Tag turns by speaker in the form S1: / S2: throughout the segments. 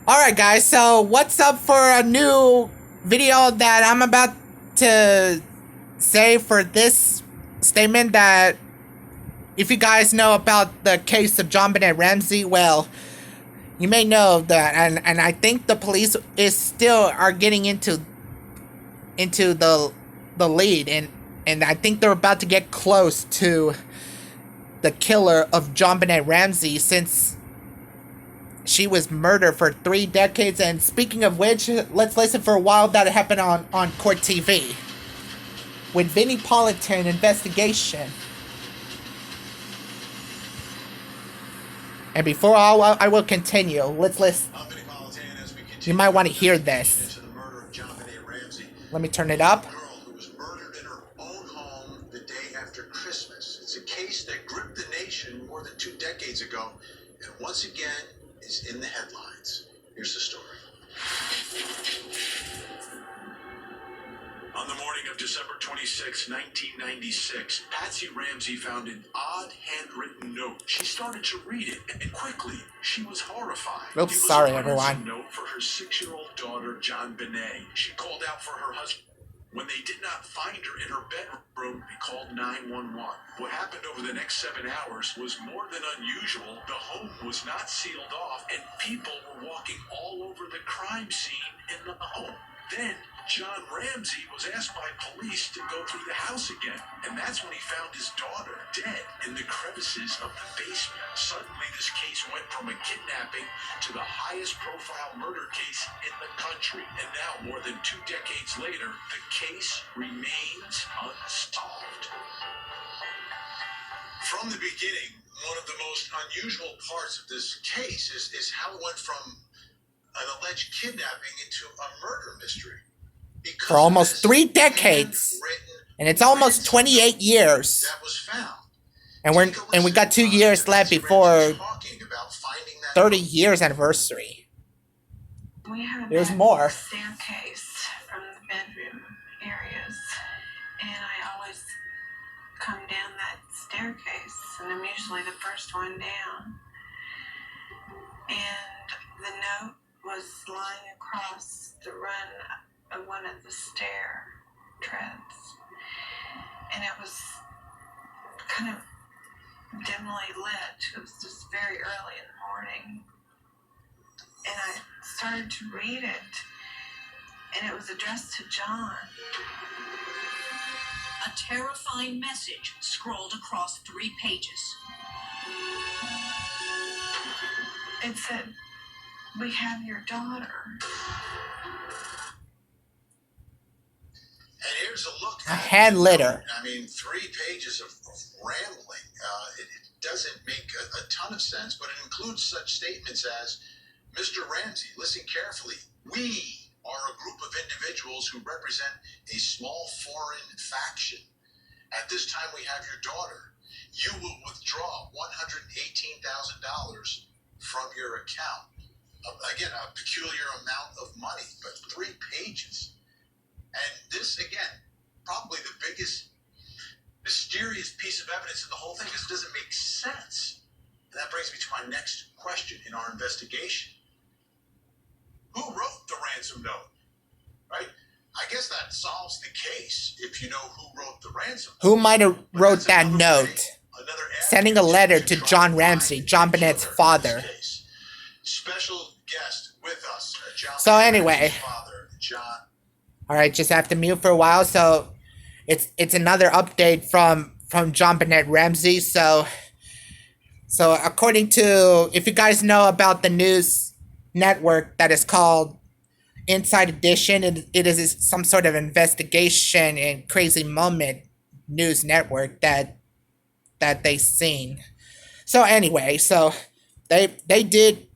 S1: Alright guys, so what's up for a new video that I'm about to say for this statement that if you guys know about the case of Jonbenet Ramsey, well, you may know that and I think the police is still are getting into the lead and I think they're about to get close to the killer of Jonbenet Ramsey since she was murdered for 3 decades. And speaking of which, let's listen for a while that happened on Court TV with Vinnie Politan investigation. And before I will continue, let's listen. You might want to hear this. Let me turn it up.
S2: Girl who was murdered in her own home the day after Christmas. It's a case that gripped the nation more than 2 decades ago, and once again is in the headlines. Here's the story. On the morning of December 26, 1996, Patsy Ramsey found an odd handwritten note. She started to read it, and quickly she was horrified.
S1: Oops, sorry everyone.
S2: It was a note for her 6-year-old daughter, Jonbenet. She called out for her husband. When they did not find her in her bedroom, they called 911. What happened over the next 7 hours was more than unusual. The home was not sealed off, and people were walking all over the crime scene in the home. Then John Ramsey was asked by police to go through the house again, and that's when he found his daughter dead in the crevices of the basement. Suddenly, this case went from a kidnapping to the highest profile murder case in the country. And now, more than 2 decades later, the case remains unsolved. From the beginning, one of the most unusual parts of this case is how it went from an alleged kidnapping into a murder mystery.
S1: For almost 3 decades, and it's almost 28 years,
S2: that was found.
S1: And we got 2 years left before 30 years anniversary.
S3: We have
S1: There's
S3: that
S1: more.
S3: staircase from the bedroom areas, and I always come down that staircase, and I'm usually the first one down. And the note was lying across the run of one of the stair treads, and it was kind of dimly lit. It was just very early in the morning, and I started to read it, and it was addressed to John.
S4: A terrifying message scrolled across 3 pages.
S3: It said, "We have your daughter."
S2: And here's a look.
S1: A hand litter.
S2: I mean, 3 pages of rambling. It doesn't make a ton of sense, but it includes such statements as, Mr. Ramsey, listen carefully. We are a group of individuals who represent a small foreign faction. At this time, we have your daughter. You will withdraw $118,000 from your account. Again, a peculiar amount of money, but 3 pages. And this, again, probably the biggest mysterious piece of evidence in the whole thing, because it doesn't make sense. And that brings me to my next question in our investigation. Who wrote the ransom note? Right? I guess that solves the case if you know who wrote the ransom note.
S1: Who might have wrote that note? Sending a letter to John Ramsey, Jonbenet's father.
S2: Special guest with us,
S1: So anyway,
S2: father, John.
S1: Alright, just have to mute for a while. So it's another update from Jonbenet Ramsey. So according to, if you guys know about the news network that is called Inside Edition, it is some sort of investigation and crazy moment news network that they seen. So anyway, so they did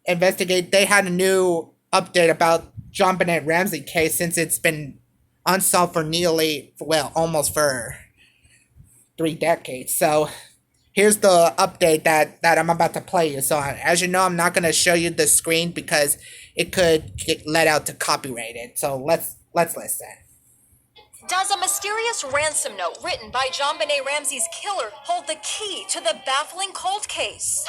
S1: investigate. They had a new update about Jonbenet Ramsey case since it's been unsolved for almost for 3 decades. So here's the update that I'm about to play you. So as you know, I'm not going to show you the screen because it could get let out to copyrighted. So let's listen.
S4: Does a mysterious ransom note written by Jonbenet Ramsey's killer hold the key to the baffling cold case?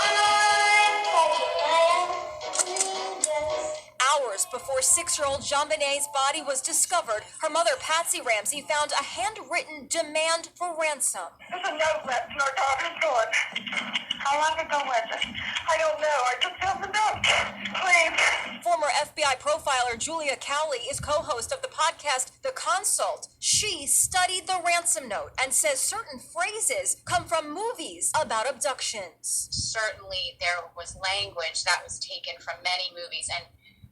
S5: before 6-year-old Jonbenet's body was discovered, her mother, Patsy Ramsey, found a handwritten demand for ransom.
S6: There's a note left in our daughter's door. How long ago was it? I don't know. I just found the note. Please.
S5: Former FBI profiler Julia Cowley is co-host of the podcast The Consult. She studied the ransom note and says certain phrases come from movies about abductions.
S7: Certainly there was language that was taken from many movies, and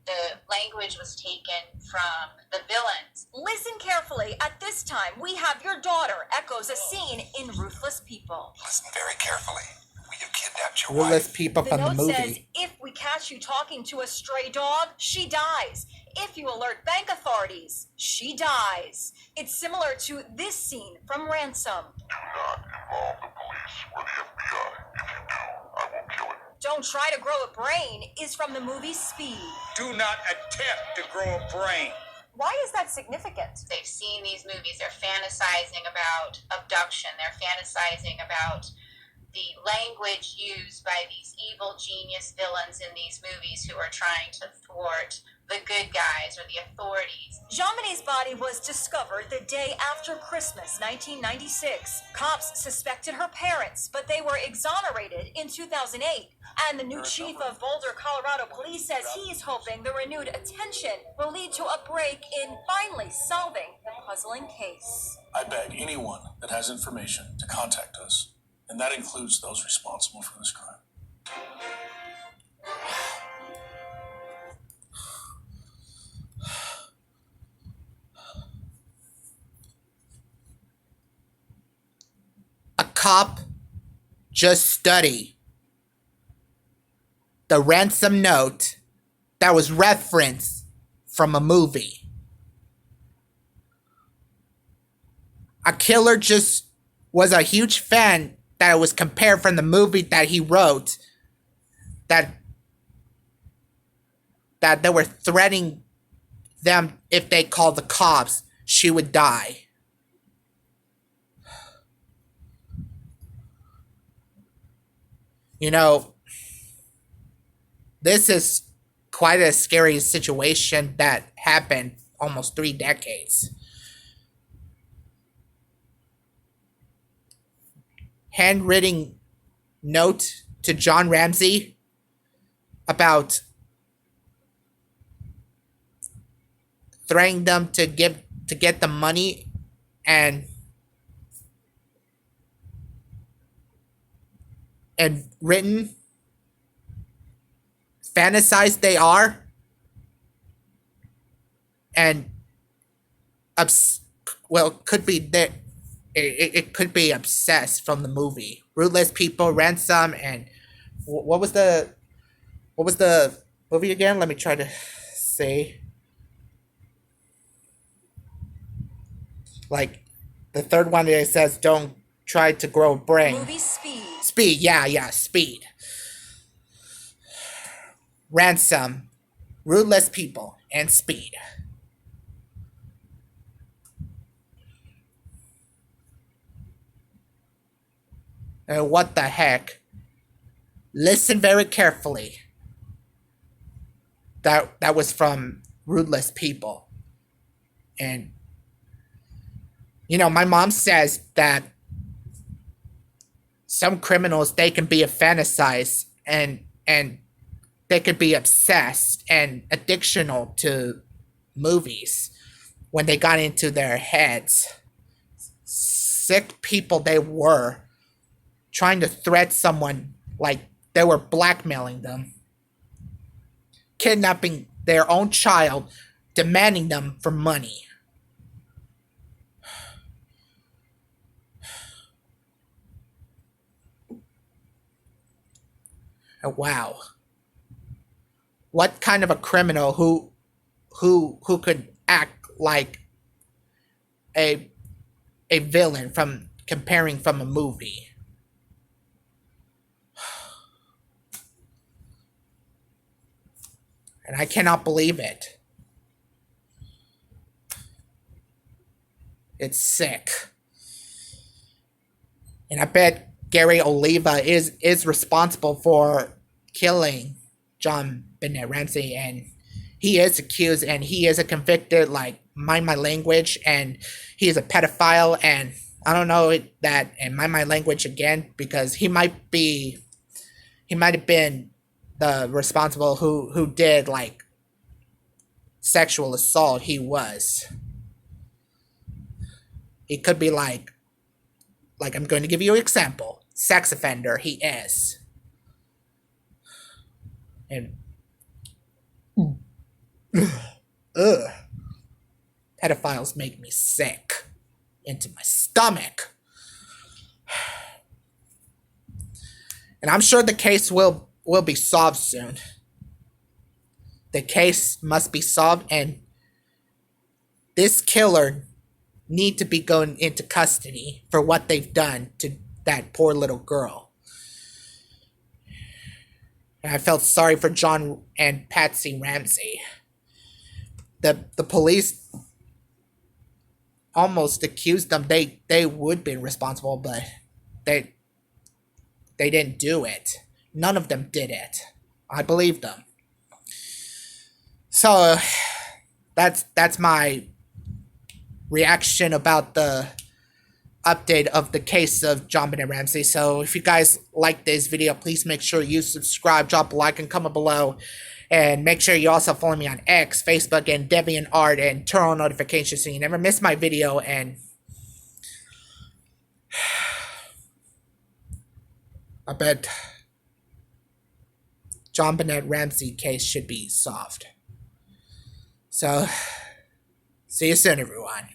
S7: the language was taken from the villains.
S5: Listen carefully. At this time, we have your daughter echoes a scene in Ruthless People.
S8: Listen very carefully. We have kidnapped your
S1: Ruthless
S8: wife.
S1: people
S5: The
S1: from the
S5: note
S1: movie.
S5: says, if we catch you talking to a stray dog, she dies. If you alert bank authorities, she dies. It's similar to this scene from Ransom.
S8: Do not involve the police or the FBI. If you do, I will kill it.
S5: Don't try to grow a brain is from the movie Speed.
S9: Do not attempt to grow a brain.
S5: Why is that significant?
S7: They've seen these movies, they're fantasizing about abduction, they're fantasizing about the language used by these evil genius villains in these movies who are trying to thwart the good guys or the authorities.
S5: Jonbenet's body was discovered the day after Christmas, 1996. Cops suspected her parents, but they were exonerated in 2008. And the new chief of Boulder, Colorado Police says he's hoping the renewed attention will lead to a break in finally solving the puzzling case.
S10: I beg anyone that has information to contact us, and that includes those responsible for this crime.
S1: A cop just studied the ransom note that was referenced from a movie. A killer just was a huge fan that it was compared from the movie that he wrote, that they were threatening them if they called the cops, she would die. You know, this is quite a scary situation that happened almost 3 decades. Handwritten note to John Ramsey about threatening them to get the money and written fantasized they are and could be that it could be obsessed from the movie Ruthless People, Ransom, and what was the movie again? Let me try to say, like, the third one that it says don't try to grow a brain.
S5: Movie Speed.
S1: Speed, yeah, Speed. Ransom, Ruthless People, and Speed. And what the heck? Listen very carefully. That was from Ruthless People. And, you know, my mom says that some criminals, they can be a fantasize and they could be obsessed and addictional to movies when they got into their heads. Sick people they were, trying to threat someone like they were blackmailing them, kidnapping their own child, demanding them for money. Wow. What kind of a criminal who could act like a villain from comparing from a movie? And I cannot believe it. It's sick. And I bet Gary Oliva is responsible for killing Jonbenet Ramsey, and he is accused and he is a convicted, like, mind my language, and he is a pedophile, and I don't know that, and mind my language again, because he might have been the responsible who did, like, sexual assault. He could be like I'm going to give you an example. Sex offender, he is. And ugh. Pedophiles make me sick into my stomach. And I'm sure the case will be solved soon. The case must be solved, and this killer need to be going into custody for what they've done to that poor little girl. And I felt sorry for John and Patsy Ramsey. The police almost accused them they would be responsible, but they didn't do it. None of them did it. I believe them. So that's my reaction about the update of the case of Jonbenet Ramsey. So if you guys like this video, please make sure you subscribe, drop a like, and comment below. And make sure you also follow me on X, Facebook, and DeviantArt, and turn on notifications so you never miss my video. And I bet Jonbenet Ramsey case should be solved. So, see you soon, everyone.